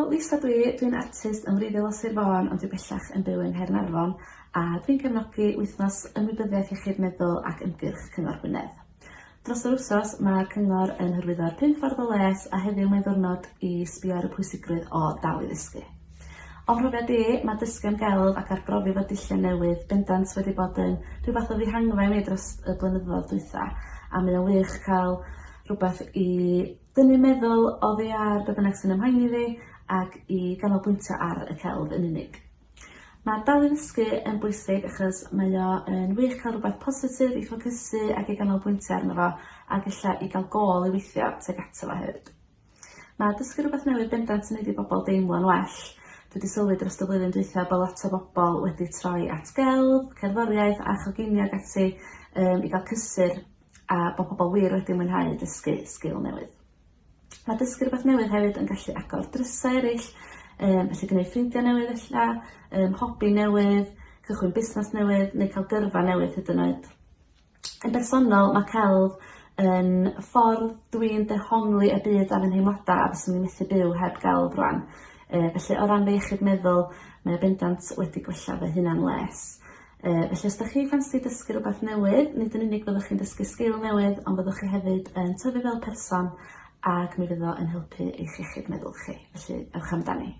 Wel, Lisa dwi'n artist yn wreiddiol o Sir Fôn, ond dwi bellach yn byw yng Nghaernarfon, a dwi'n cefnogi wythnos ymwybyddiaeth iechyd meddwl ac ymgyrch Cyngor Gwynedd. Dros yr wsos, mae'r cyngor yn hyrwyddo'r 5 ffordd o les a heddiw mae'n ddwrnod i sbio ar y pwysigrwydd o dal i ddysgu. O'n mhrofiad i, mae dysgu am gelf ac arbrofi fod dulliau newydd bendant wedi bod yn rhywbeth o ddihangfa i mi dros y blynyddoedd dwytha, a mae o'n wych cael rhywbeth i dynnu meddwl oddi ar be bynnag sy'n ymhaen i fi ac i ganolbwyntio ar y celf yn unig. Mae dal i ddysgu yn bwysig achos mae o yn wych cael rhywbeth positif i ffocysu ac i ganolbwyntio arno fo ac illa i gael gôl i weithio tuag ato fo hefyd. Mae dysgu rhywbeth newydd bendant yn neud i bobl deimlo'n well. Dwi wedi sylwi dros y blwyddyn dwytha bod lot o bobl wedi troi at gelf, cerddoriaeth a choginio ac ati i gael cysur a bod pobl wir wedi mwynhau dysgu sgil newydd. Mae dysgu rhywbeth newydd hefyd yn gallu agor drysau eraill, felly gwneud ffrindiau newydd ella, hobi newydd, cychwyn busnes newydd neu cael gyrfa newydd hyd yn oed. Yn bersonol, mae celf yn ffordd dwi'n dehongli y byd ar fy nheimladau a fyswn i'n methu byw heb gelf rwan. Felly o ran fy iechyd meddwl, mae bendant wedi gwella fy hunan les. Felly os ydych chi ffansi dysgu rhywbeth newydd, nid yn unig fyddwch chi'n dysgu sgil newydd, ond fyddwch chi hefyd yn tyfu fel person ac mi fydd o yn helpu eich iechyd meddwl chi. Felly ewch amdani.